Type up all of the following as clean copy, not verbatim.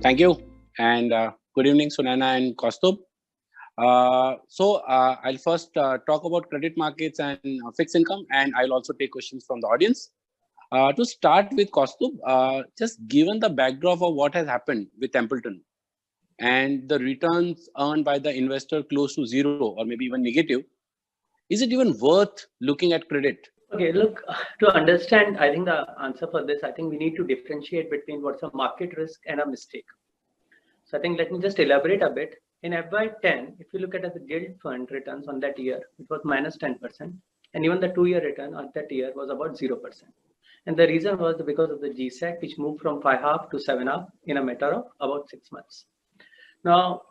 Thank you, and good evening, Sunaina and Kaustubh. I'll first talk about credit markets and fixed income, and I'll also take questions from the audience. To start with, Kaustubh, just given the backdrop of what has happened with Templeton and the returns earned by the investor close to zero or maybe even negative, is it even worth looking at credit? Okay, look, to understand, I think the answer for this, I think we need to differentiate between what's a market risk and a mistake. So I think let me just elaborate a bit. In FY10, if you look at the gilt fund returns on that year, it was minus 10%. And even the 2-year return on that year was about 0%. And the reason was because of the GSEC, which moved from 5.5 to 7.5 in a matter of about 6 months. Now,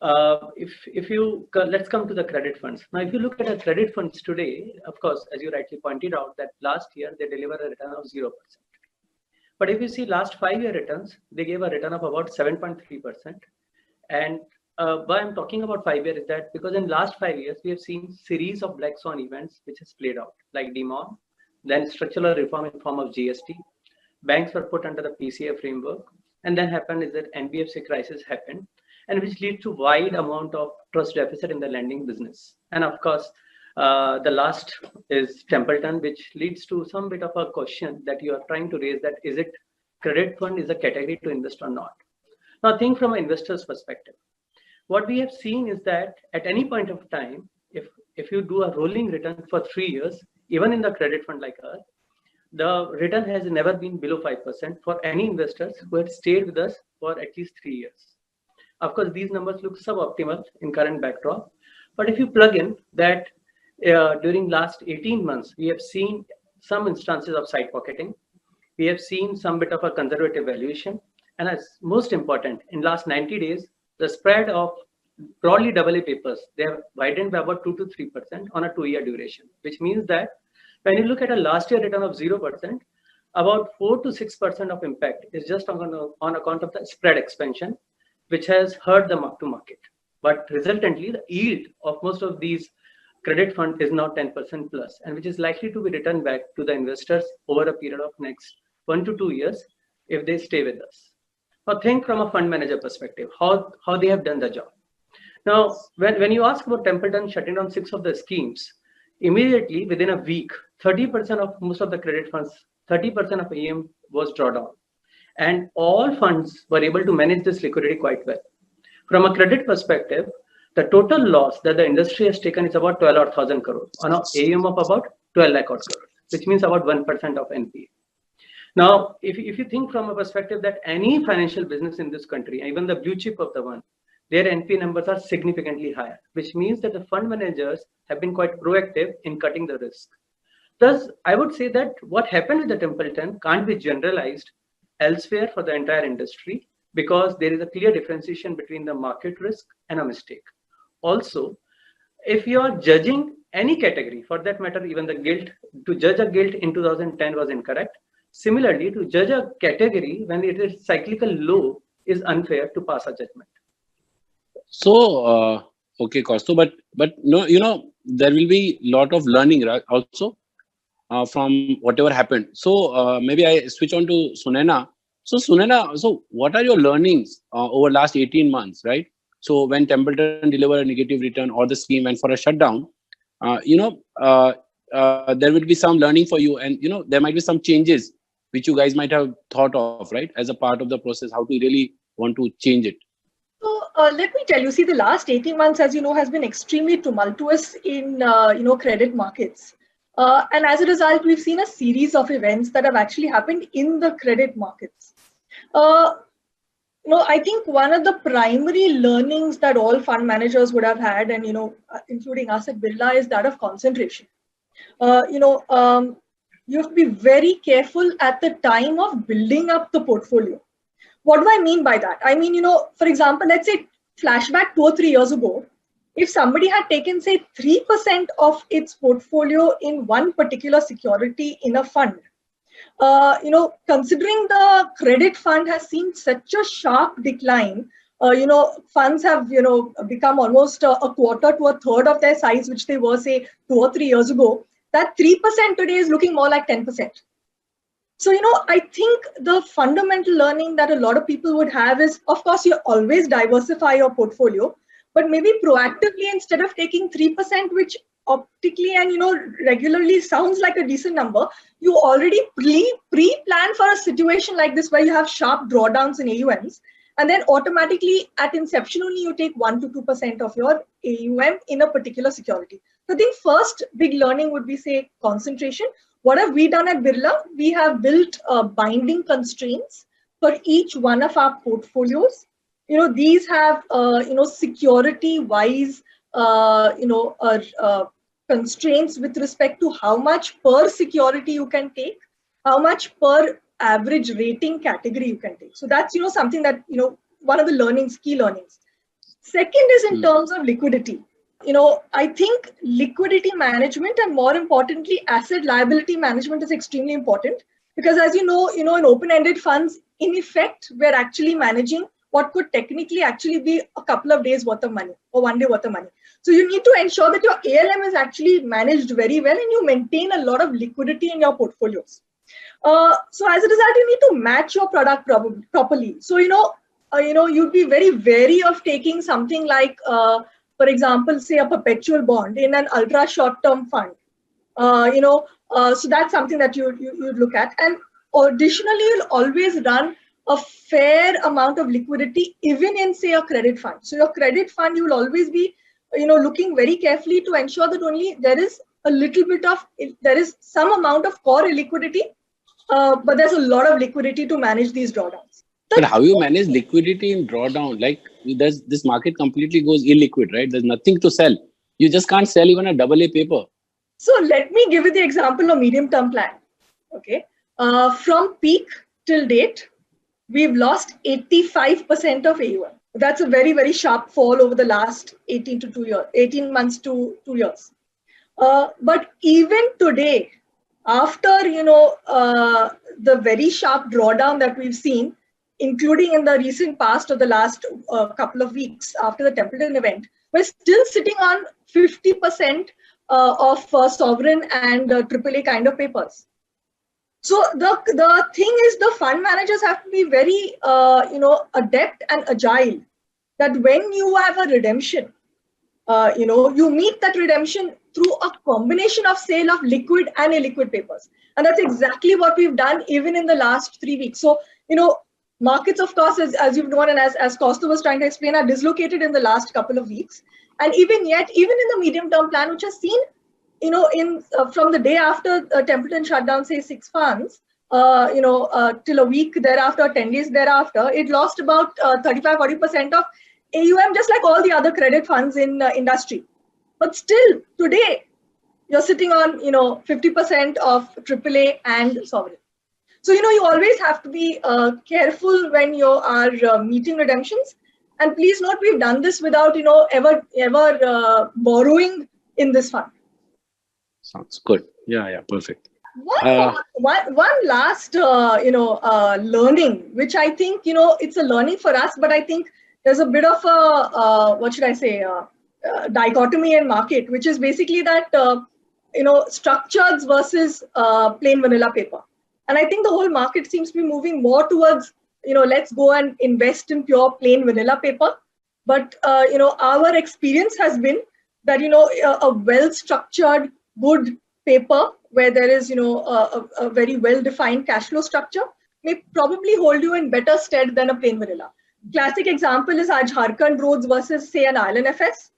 let's come to the credit funds. Now, if you look at the credit funds today, of course, as you rightly pointed out, that last year they delivered a return of 0%. But if you see last 5-year returns, they gave a return of about 7.3%. And why I'm talking about 5 years is that because in last 5 years, we have seen series of black swan events which has played out, like DeMon, then structural reform in form of GST. Banks were put under the PCA framework. And then happened is that NBFC crisis happened, and which leads to wide amount of trust deficit in the lending business. And of course, the last is Templeton, which leads to some bit of a question that you are trying to raise, that is it credit fund is a category to invest or not? Now think from an investor's perspective. What we have seen is that at any point of time, if you do a rolling return for 3 years, even in the credit fund like us, the return has never been below 5% for any investors who have stayed with us for at least 3 years. Of course, these numbers look suboptimal in current backdrop, but if you plug in that during last 18 months, we have seen some instances of side pocketing. We have seen some bit of a conservative valuation. And as most important, in last 90 days, the spread of broadly AA papers, they have widened by about 2 to 3% on a 2-year duration, which means that when you look at a last year return of 0%, about 4 to 6% of impact is just on account of the spread expansion, which has hurt the mark to market. But resultantly, the yield of most of these credit fund is now 10% plus, and which is likely to be returned back to the investors over a period of next 1 to 2 years if they stay with us. Now think from a fund manager perspective, how they have done the job. Now, when you ask about Templeton shutting down 6 of the schemes, immediately within a week, 30% of most of the credit funds, 30% of AUM was drawn down. And all funds were able to manage this liquidity quite well. From a credit perspective, the total loss that the industry has taken is about 12,000 crore on an AUM of about 12 lakh crore, which means about 1% of NPA. Now, if you think from a perspective that any financial business in this country, even the blue chip of the one, their NPA numbers are significantly higher, which means that the fund managers have been quite proactive in cutting the risk. Thus, I would say that what happened with the Templeton can't be generalized elsewhere for the entire industry, because there is a clear differentiation between the market risk and a mistake. Also, if you are judging any category, for that matter, even the gilt, to judge a gilt in 2010 was incorrect. Similarly, to judge a category when it is cyclical low is unfair to pass a judgment. So, okay, Kaustubh, but no, there will be a lot of learning also from whatever happened. So maybe I switch on to Sunaina. So Sunaina, so what are your learnings over last 18 months, right? So when Templeton delivered a negative return or the scheme went for a shutdown, there will be some learning for you, and there might be some changes which you guys might have thought of, right, as a part of the process, how to really want to change it. So let me tell you, see, the last 18 months, as you know, has been extremely tumultuous in, credit markets. And as a result, we've seen a series of events that have actually happened in the credit markets. I think one of the primary learnings that all fund managers would have had, and, including us at Birla, is that of concentration. You have to be very careful at the time of building up the portfolio. What do I mean by that? I mean, for example, let's say flashback 2 or 3 years ago, if somebody had taken, say, 3% of its portfolio in one particular security in a fund, considering the credit fund has seen such a sharp decline, funds have, become almost a quarter to a third of their size, which they were, say, 2 or 3 years ago. That 3% today is looking more like 10%. So, I think the fundamental learning that a lot of people would have is, of course, you always diversify your portfolio, but maybe proactively, instead of taking 3%, which optically and, regularly sounds like a decent number, you already pre-plan for a situation like this where you have sharp drawdowns in AUMs. And then automatically at inception only, you take 1 to 2% of your AUM in a particular security. So I think first big learning would be, say, concentration. What have we done at Birla? We have built binding constraints for each one of our portfolios. These have, security-wise, constraints with respect to how much per security you can take, how much per average rating category you can take. So that's, something that, one of the learnings, key learnings. Second is in terms of liquidity. I think liquidity management and more importantly, asset liability management is extremely important because as in open-ended funds, in effect, we're actually managing what could technically actually be a couple of days worth of money or 1 day worth of money. So you need to ensure that your ALM is actually managed very well and you maintain a lot of liquidity in your portfolios. So as a result, you need to match your product properly. So, you'd be very wary of taking something like, for example, say a perpetual bond in an ultra short-term fund. So that's something that you'd look at. And additionally, you'll always run a fair amount of liquidity, even in, say, a credit fund. So your credit fund, you'll always be, looking very carefully to ensure that only there is some amount of core liquidity, but there's a lot of liquidity to manage these drawdowns. But how you manage liquidity in drawdown? Like this market completely goes illiquid, right? There's nothing to sell. You just can't sell even a AA paper. So let me give you the example of medium-term plan. Okay, from peak till date, we've lost 85% of AUM. That's a very, very sharp fall over the last 18 months to 2 years. But even today, after the very sharp drawdown that we've seen, including in the recent past of the last couple of weeks after the Templeton event, we're still sitting on 50% of sovereign and AAA kind of papers. So the thing is, the fund managers have to be very adept and agile. That when you have a redemption, you meet that redemption through a combination of sale of liquid and illiquid papers, and that's exactly what we've done even in the last 3 weeks. So markets, of course, as you've known and as Kaustubh was trying to explain, are dislocated in the last couple of weeks. And even in the medium-term plan, which has seen, from the day after Templeton shut down, say 6 funds, till a week thereafter, 10 days thereafter, it lost about 35-40% of AUM, just like all the other credit funds in industry. But still, today, you're sitting on, 50% of AAA and sovereign. So, you always have to be careful when you are meeting redemptions. And please note, we've done this without, ever borrowing in this fund. Sounds good. Yeah, perfect. One last, learning, which I think, it's a learning for us, but I think there's a bit of a, dichotomy in market, which is basically that, structures versus plain vanilla paper. And I think the whole market seems to be moving more towards, let's go and invest in pure plain vanilla paper. But, our experience has been that, a well-structured, good paper where there is, a very well-defined cash flow structure may probably hold you in better stead than a plain vanilla. Classic example is Jharkhand Roads versus, say, an IL&FS.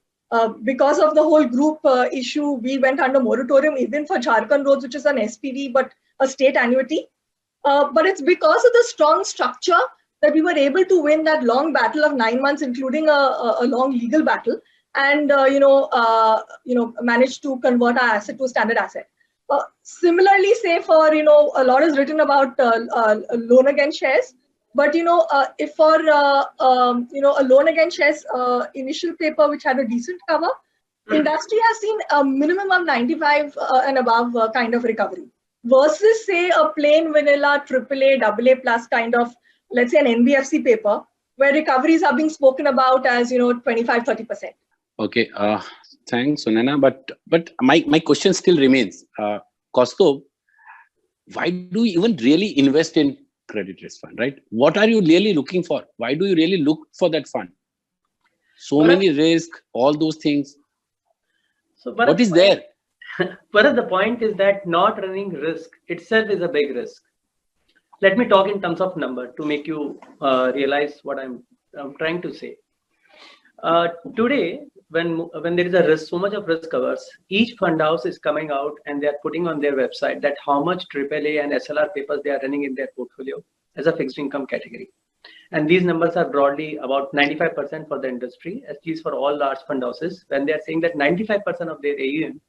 Because of the whole group issue, we went under moratorium even for Jharkhand Roads, which is an SPV, but a state annuity. But it's because of the strong structure that we were able to win that long battle of 9 months, including a long legal battle, and managed to convert our asset to a standard asset. Similarly, say for, a lot is written about loan against shares. But, if for, a loan against shares initial paper, which had a decent cover, industry has seen a minimum of 95 and above kind of recovery versus, say, a plain vanilla AAA, AA plus kind of, let's say, an NBFC paper, where recoveries are being spoken about as, 25-30%. Okay. Thanks, Sunaina. But my question still remains. Kaustubh, why do you even really invest in credit risk fund, right? What are you really looking for? Why do you really look for that fund? So many risks, all those things. So, what is there? But the point is that not running risk itself is a big risk. Let me talk in terms of number to make you realize what I'm trying to say. Today, when there is a risk, so much of risk averse, each fund house is coming out and they are putting on their website that how much AAA and SLR papers they are running in their portfolio as a fixed income category. And these numbers are broadly about 95% for the industry, at least for all large fund houses, when they are saying that 95% of their AUM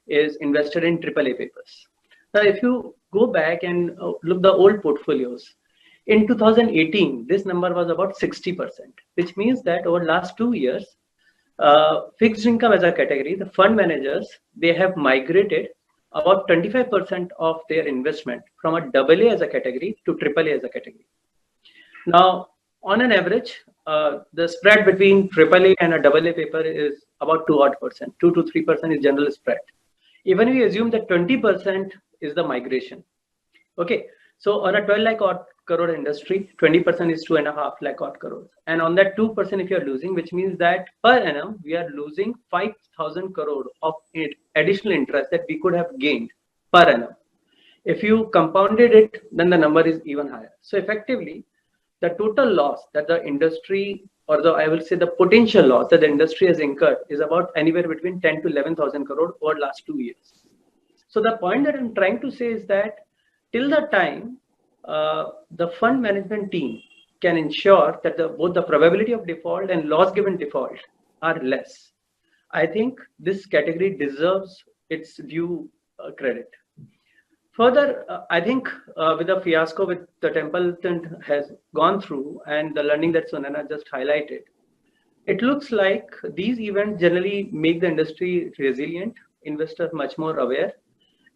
is invested in AAA papers. Now, if you go back and look the old portfolios, in 2018, this number was about 60%, which means that over the last 2 years, fixed income as a category, the fund managers, they have migrated about 25% of their investment from a AA as a category to AAA as a category. Now, on an average, the spread between AAA and a AA paper is about 2% 2 to 3% is general spread. Even we assume that 20% is the migration. Okay, so on a 12 lakh odd crore industry, 20% is 2.5 lakh odd crores. And on that 2%, if you're losing, which means that per annum, we are losing 5,000 crore of additional interest that we could have gained per annum. If you compounded it, then the number is even higher. So effectively, the total loss that the industry, or I will say the potential loss that the industry has incurred is about anywhere between 10 to 11,000 crore over the last 2 years. So the point that I'm trying to say is that till the time the fund management team can ensure that both the probability of default and loss given default are less, I think this category deserves its due credit. Further, I think with the fiasco with the Templeton has gone through and the learning that Sunena just highlighted, it looks like these events generally make the industry resilient, investors much more aware.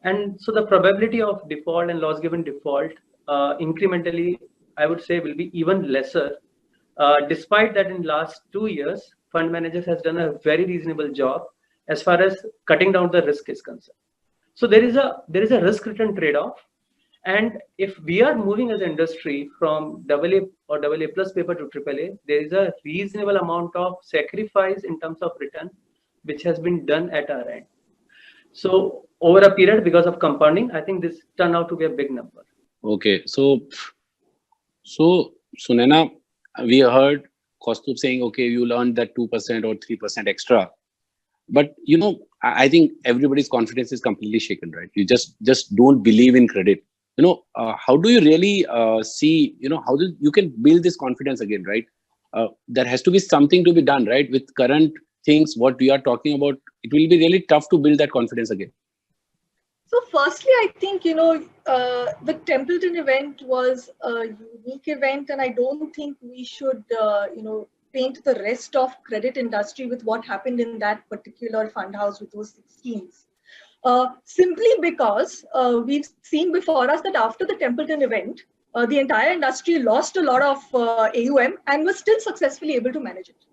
And so the probability of default and loss given default incrementally, I would say, will be even lesser. Despite that in last 2 years, fund managers has done a very reasonable job as far as cutting down the risk is concerned. So there is a risk return trade-off, and if we are moving as an industry from AA or AA plus paper to AAA, there is a reasonable amount of sacrifice in terms of return, which has been done at our end. So over a period, because of compounding, I think this turned out to be a big number. Okay, so Sunena, we heard Kaustubh saying, okay, you learned that 2% or 3% extra, but I think everybody's confidence is completely shaken, right? You just don't believe in credit. How do you really see, how you can build this confidence again, right? There has to be something to be done, right? With current things, what we are talking about, it will be really tough to build that confidence again. So firstly, I think, the Templeton event was a unique event, and I don't think we should, paint the rest of credit industry with what happened in that particular fund house with those 6 schemes. Simply because we've seen before us that after the Templeton event, the entire industry lost a lot of AUM and was still successfully able to manage it.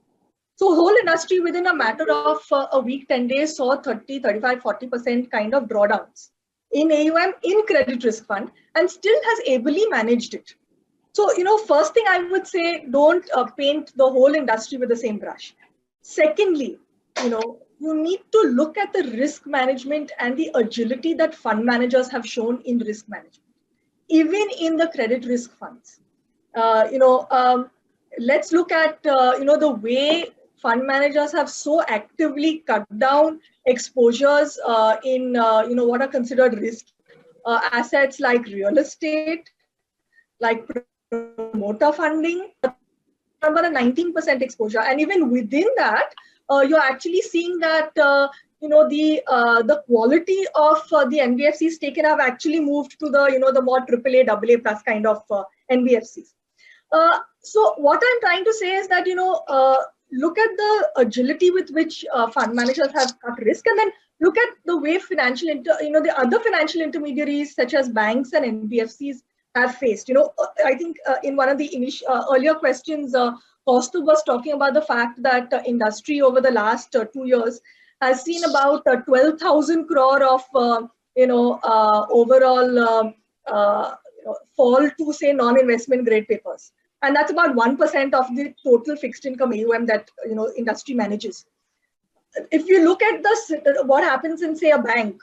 So whole industry within a matter of a week, 10 days saw 30, 35, 40% kind of drawdowns in AUM in credit risk fund and still has ably managed it. So, first thing I would say, don't paint the whole industry with the same brush. Secondly, you need to look at the risk management and the agility that fund managers have shown in risk management, even in the credit risk funds. Let's look at, the way fund managers have so actively cut down exposures in, what are considered risk assets like real estate, like promoter funding, about a 19% exposure. And even within that, you're actually seeing that, the quality of the NBFCs taken have actually moved to the, the more AAA, AA plus kind of NBFCs. So what I'm trying to say is that, look at the agility with which fund managers have cut risk, and then look at the way the other financial intermediaries such as banks and NBFCs have faced. I think in one of the earlier questions, Kaustubh was talking about the fact that industry over the last 2 years has seen about 12,000 crore of overall fall to say non-investment grade papers, and that's about 1% of the total fixed income AUM that industry manages. If you look at what happens in say a bank,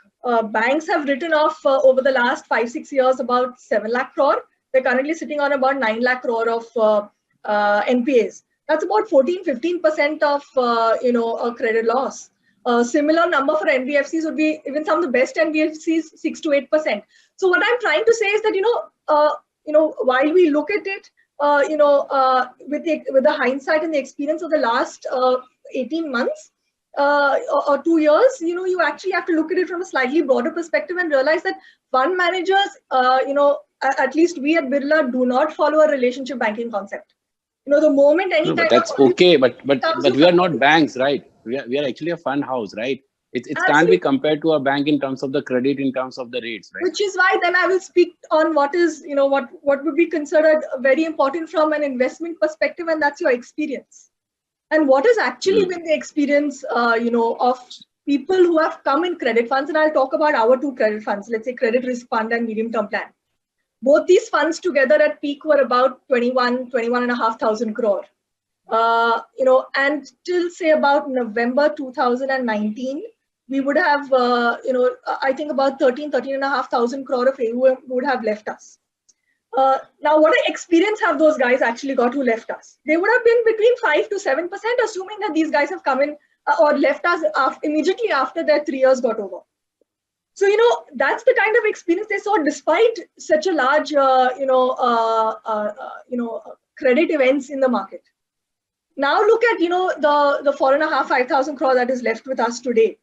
banks have written off over the last 5-6 years about 7 lakh crore. They're currently sitting on about 9 lakh crore of NPAs. That's about 14-15% of a credit loss. A similar number for NBFCs would be, even some of the best NBFCs, 6 to 8%. So what I'm trying to say is that while we look at it, with the hindsight and the experience of the last 18 months or 2 years, you actually have to look at it from a slightly broader perspective and realize that fund managers, at least we at Birla, do not follow a relationship banking concept. The moment any but that's okay, but we are not banks, right? We are actually a fund house, right? It can't be compared to a bank in terms of the credit, in terms of the rates, right? Which is why then I will speak on what is, what would be considered very important from an investment perspective, and that's your experience. And what has actually been the experience, of people who have come in credit funds, and I'll talk about our 2 credit funds, let's say Credit Risk Fund and Medium Term Plan. Both these funds together at peak were about 21,500 crore. And till say about November 2019, we would have, I think about 13,500 crore of AUM would have left us. Now, what experience have those guys actually got who left us? They would have been between 5 to 7%, assuming that these guys have come in or left us immediately after their 3 years got over. So, that's the kind of experience they saw despite such a large, credit events in the market. Now look at, the 4,500-5,000 crore that is left with us today.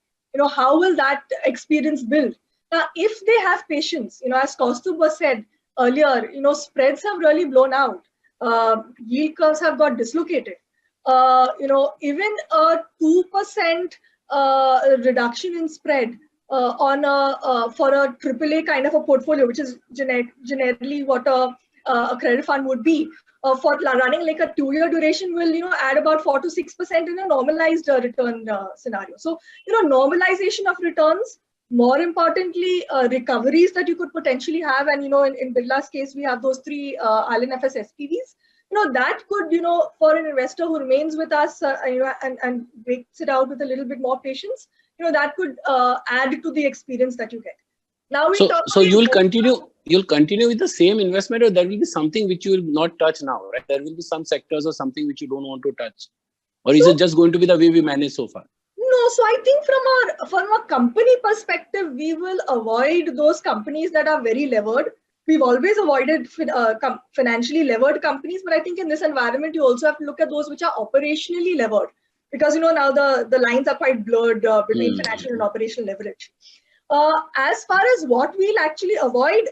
How will that experience build? Now, if they have patience, as Kaustubh was said earlier, spreads have really blown out. Yield curves have got dislocated. Even a 2% reduction in spread for a AAA kind of a portfolio, which is generally what a credit fund would be, for running like a 2-year duration will, add about 4 to 6% in a normalized return scenario. So, normalization of returns, more importantly, recoveries that you could potentially have. And, in Birla's case, we have those 3 IL&FS SPVs. That could, for an investor who remains with us, and waits it out with a little bit more patience, that could add to the experience that you get. Now so you'll continue with the same investment, or there will be something which you will not touch now, right? There will be some sectors or something which you don't want to touch, or is it just going to be the way we manage so far? No, so I think from a company perspective, we will avoid those companies that are very levered. We've always avoided financially levered companies, but I think in this environment, you also have to look at those which are operationally levered, because now the lines are quite blurred between financial and operational leverage. As far as what we'll actually avoid,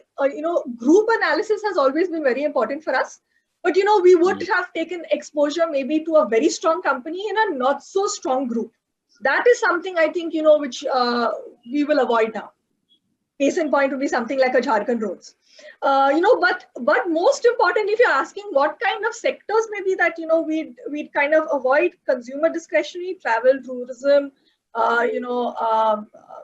group analysis has always been very important for us. But, we would have taken exposure maybe to a very strong company in a not so strong group. That is something I think, which we will avoid now. Case in point would be something like a Jharkhand Roads. But most importantly, if you're asking what kind of sectors maybe that, we'd kind of avoid, consumer discretionary, travel, tourism,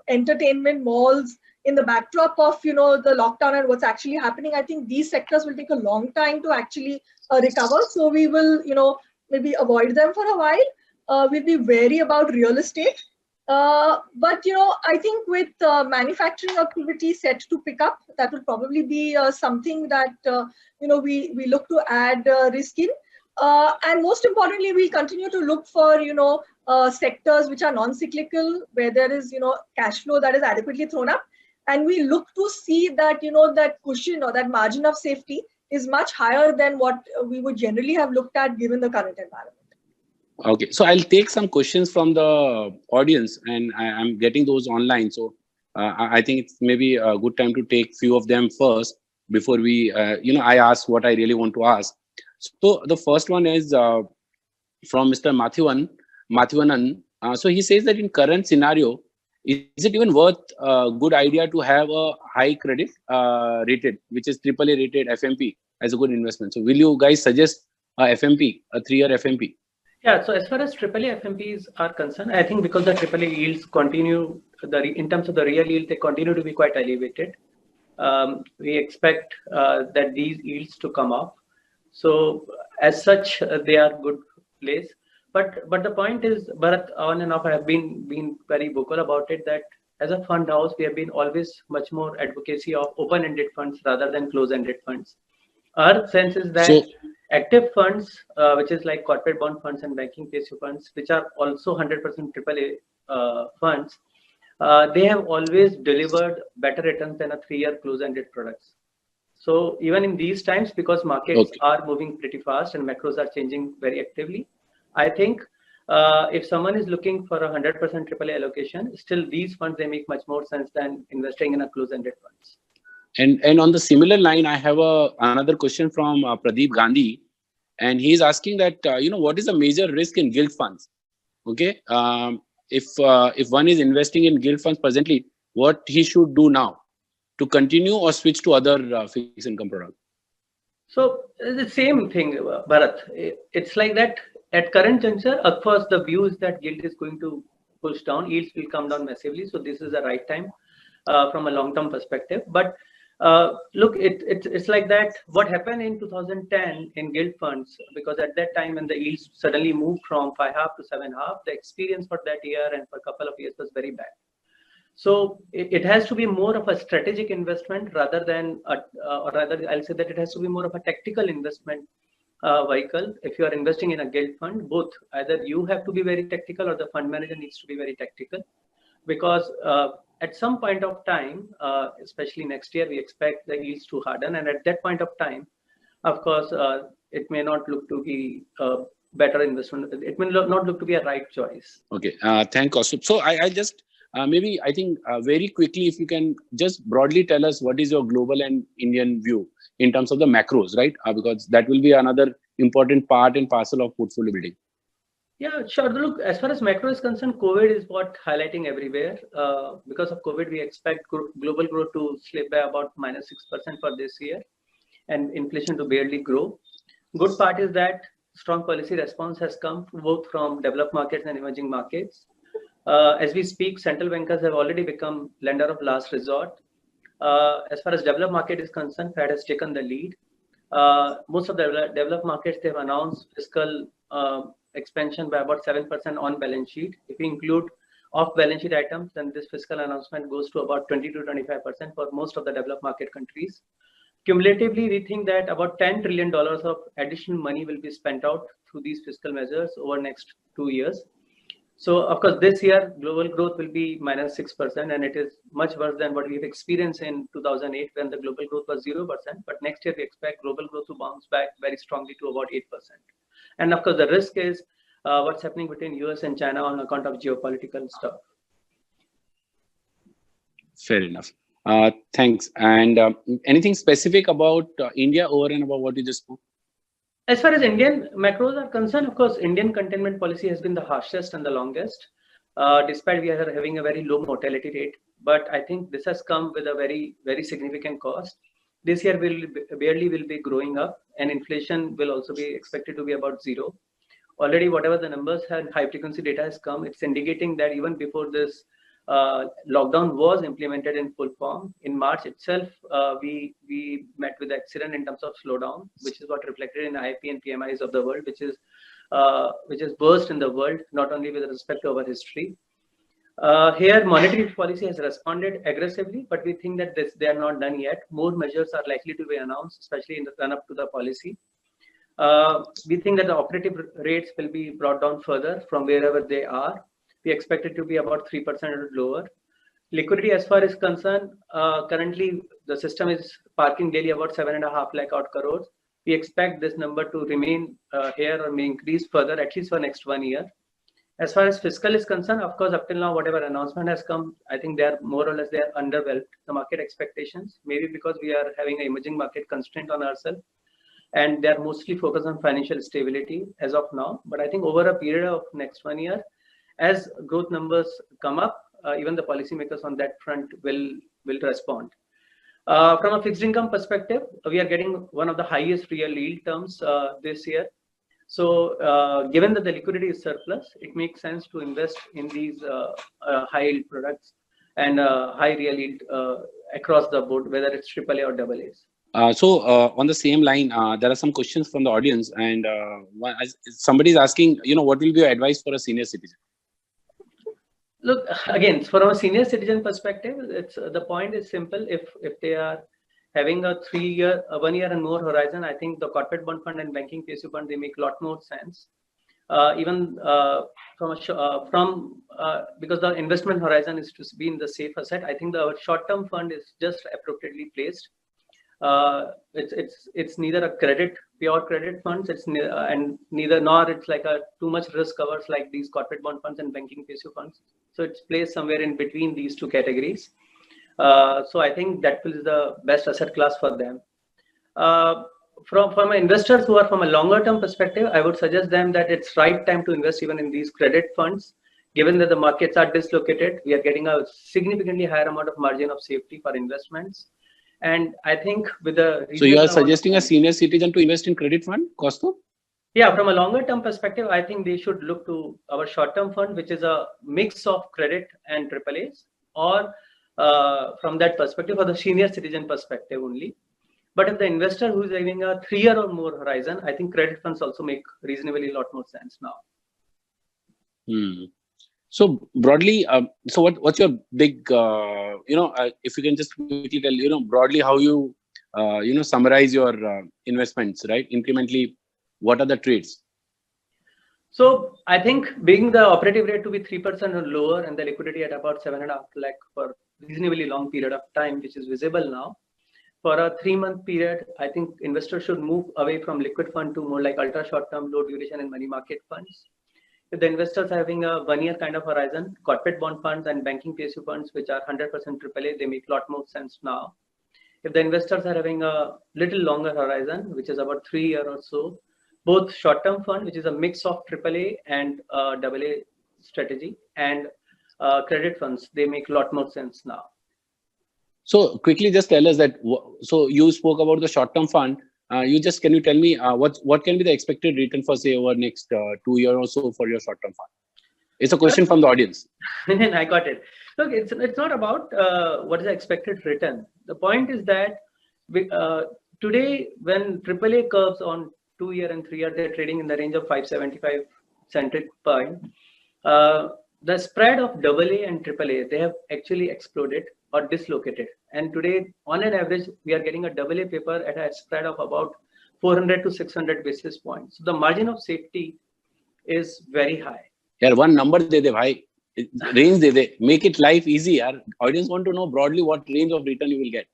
entertainment, malls, in the backdrop of, the lockdown and what's actually happening, I think these sectors will take a long time to actually recover. So we will, maybe avoid them for a while. We'll be wary about real estate. But, I think with manufacturing activity set to pick up, that will probably be something that, we look to add risk in. And most importantly, we continue to look for, sectors which are non-cyclical, where there is, cash flow that is adequately thrown up. And we look to see that, that cushion or that margin of safety is much higher than what we would generally have looked at given the current environment. Okay, so I'll take some questions from the audience, and I'm getting those online. So I think it's maybe a good time to take few of them first before we, I ask what I really want to ask. So the first one is from Mr. Mathivanan. So he says that in current scenario, is it even worth a good idea to have a high credit rated, which is AAA rated FMP as a good investment? So will you guys suggest a FMP, a 3-year FMP? Yeah, so as far as AAA FMPs are concerned, I think because the AAA yields continue, in terms of the real yield, they continue to be quite elevated. We expect that these yields to come up. So as such, they are good place. But the point is, Bharat, on and off, I have been very vocal about it, that as a fund house, we have been always much more advocacy of open-ended funds rather than close-ended funds. Our sense is that So active funds, which is like corporate bond funds and banking PSU funds, which are also 100% AAA funds, they have always delivered better returns than a 3-year close-ended products. So even in these times, because markets okay. are moving pretty fast and macros are changing very actively, I think if someone is looking for a 100% AAA allocation, still these funds, they make much more sense than investing in a close-ended funds. And on the similar line, I have another question from Pradeep Gandhi, and he's asking that what is the major risk in gilt funds? Okay, if one is investing in gilt funds presently, what he should do now to continue or switch to other fixed income products? So the same thing, Bharat. It's like that at current juncture, of course, the view is that gilt is going to push down, yields will come down massively. So this is the right time from a long-term perspective. But look, it's like that. What happened in 2010 in gilt funds, because at that time when the yields suddenly moved from 5.5 to 7.5, the experience for that year and for a couple of years was very bad. So it has to be more of a strategic investment rather than, or rather, I'll say that it has to be more of a tactical investment vehicle. If you are investing in a gilt fund, both either you have to be very tactical or the fund manager needs to be very tactical, because at some point of time, especially next year, we expect the yields to harden, and at that point of time, of course, it may not look to be a better investment. It may not look to be a right choice. Okay, thank Kaustubh. So I just maybe I think very quickly, if you can just broadly tell us what is your global and Indian view in terms of the macros, right? Because that will be another important part and parcel of portfolio building. Yeah, sure. Look, as far as macro is concerned, COVID is what highlighting everywhere. Because of COVID, we expect global growth to slip by about -6% for this year, and inflation to barely grow. Good part is that strong policy response has come both from developed markets and emerging markets. As we speak, central bankers have already become lender of last resort. As far as developed market is concerned, Fed has taken the lead. Most of the developed markets, they've announced fiscal expansion by about 7% on balance sheet. If we include off balance sheet items, then this fiscal announcement goes to about 20 to 25% for most of the developed market countries. Cumulatively, we think that about $10 trillion of additional money will be spent out through these fiscal measures over the next 2 years. So, of course, this year, global growth will be -6%, and it is much worse than what we've experienced in 2008 when the global growth was 0%. But next year, we expect global growth to bounce back very strongly to about 8%. And of course, the risk is what's happening between US and China on account of geopolitical stuff. Fair enough. Thanks. And anything specific about India over and above what you just spoke? As far as Indian macros are concerned, of course, Indian containment policy has been the harshest and the longest, despite we are having a very low mortality rate. But I think this has come with a very, very significant cost. This year barely will be growing up, and inflation will also be expected to be about 0. Already, whatever the numbers and high frequency data has come, it's indicating that even before this lockdown was implemented in full form, in March itself, we met with accident in terms of slowdown, which is what reflected in IIP and PMIs of the world, which is worst in the world, not only with respect to our history. Here, monetary policy has responded aggressively, but we think that they are not done yet. More measures are likely to be announced, especially in the run-up to the policy. We think that the operative rates will be brought down further from wherever they are. We expect it to be about 3% or lower. Liquidity, as far as concerned, currently the system is parking daily about 7.5 lakh odd crores. We expect this number to remain here or may increase further, at least for next 1 year. As far as fiscal is concerned, of course, up till now, whatever announcement has come, I think they are more or less they are underwhelmed the market expectations. Maybe because we are having an emerging market constraint on ourselves, and they are mostly focused on financial stability as of now. But I think over a period of next 1 year, as growth numbers come up, even the policymakers on that front will respond. From a fixed income perspective, we are getting one of the highest real yield terms this year. So given that the liquidity is surplus, it makes sense to invest in these high yield products and high real yield across the board, whether it's AAA or AA's. On the same line, there are some questions from the audience, and somebody is asking, what will be your advice for a senior citizen? Look, again, from a senior citizen perspective, the point is simple. If they are having a 1 year and more horizon, I think the corporate bond fund and banking PSU fund, they make a lot more sense. Even because the investment horizon is to be in the safe asset, I think the short-term fund is just appropriately placed. It's neither a pure credit funds, nor it's like a too much risk covers like these corporate bond funds and banking PSU funds. So it's placed somewhere in between these two categories. So I think that is the best asset class for them. From investors who are from a longer term perspective, I would suggest them that it's right time to invest even in these credit funds. Given that the markets are dislocated, we are getting a significantly higher amount of margin of safety for investments. And I think with the... So you are suggesting a senior citizen to invest in credit fund, Kaustubh? Yeah, from a longer term perspective, I think they should look to our short term fund, which is a mix of credit and AAAs, or from that perspective, for the senior citizen perspective only. But if the investor who is having a 3 year or more horizon, I think credit funds also make reasonably a lot more sense now. So broadly, so what's your big, if you can just quickly tell, broadly how you, summarize your investments, right? Incrementally, what are the trades? So I think being the operative rate to be 3% or lower and the liquidity at about 7.5 lakh for reasonably long period of time, which is visible now. For a 3-month period, I think investors should move away from liquid fund to more like ultra short-term, low duration and money market funds. If the investors are having a 1 year kind of horizon, corporate bond funds and banking PSU funds, which are 100% AAA, they make a lot more sense now. If the investors are having a little longer horizon, which is about 3 years or so, both short-term fund, which is a mix of AAA and AA strategy, and credit funds, they make a lot more sense now. So quickly just tell us that, so you spoke about the short-term fund. Can you tell me what can be the expected return for say over next 2 years or so for your short-term fund? It's a question from the audience. I got it. Look, it's not about what is the expected return. The point is that today when AAA curves on 2 year and 3 year, they're trading in the range of 575 centric point. The spread of AA and AAA, they have actually exploded or dislocated. And today, on an average, we are getting a AA paper at a spread of about 400 to 600 basis points. So the margin of safety is very high. Yeah, one number de bhai. Range de. Make it life easy. Our audience want to know broadly what range of return you will get.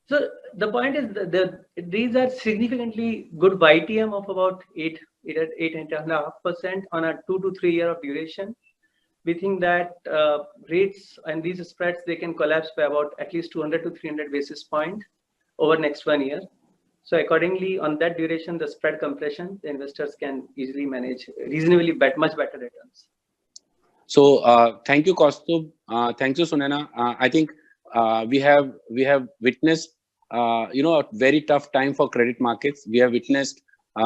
So the point is that these are significantly good YTM of about 8.5% on a 2 to 3 year of duration. We think that rates and these spreads, they can collapse by about at least 200 to 300 basis points over next 1 year. So accordingly, on that duration, the spread compression, the investors can easily manage reasonably much better returns. So thank you, Kaustubh. Thank you, Sunaina. I think we have witnessed a very tough time for credit markets. We have witnessed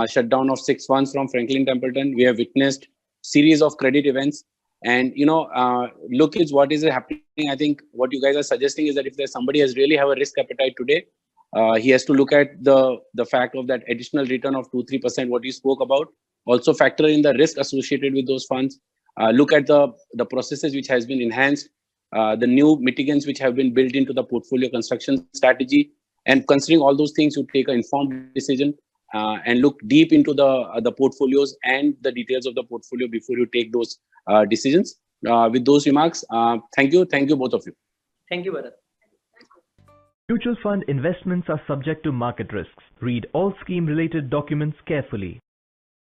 shutdown of 6 funds from Franklin Templeton. We have witnessed series of credit events. And look is what is happening. I think what you guys are suggesting is that if there's somebody has really have a risk appetite today, he has to look at the fact of that additional return of 2-3% what you spoke about. Also factor in the risk associated with those funds. Look at the processes which has been enhanced, the new mitigants which have been built into the portfolio construction strategy, and considering all those things, you take an informed decision and look deep into the portfolios and the details of the portfolio before you take those decisions. With those remarks, thank you both of you. Thank you, Bharat. Mutual fund investments are subject to market risks. Read all scheme related documents carefully.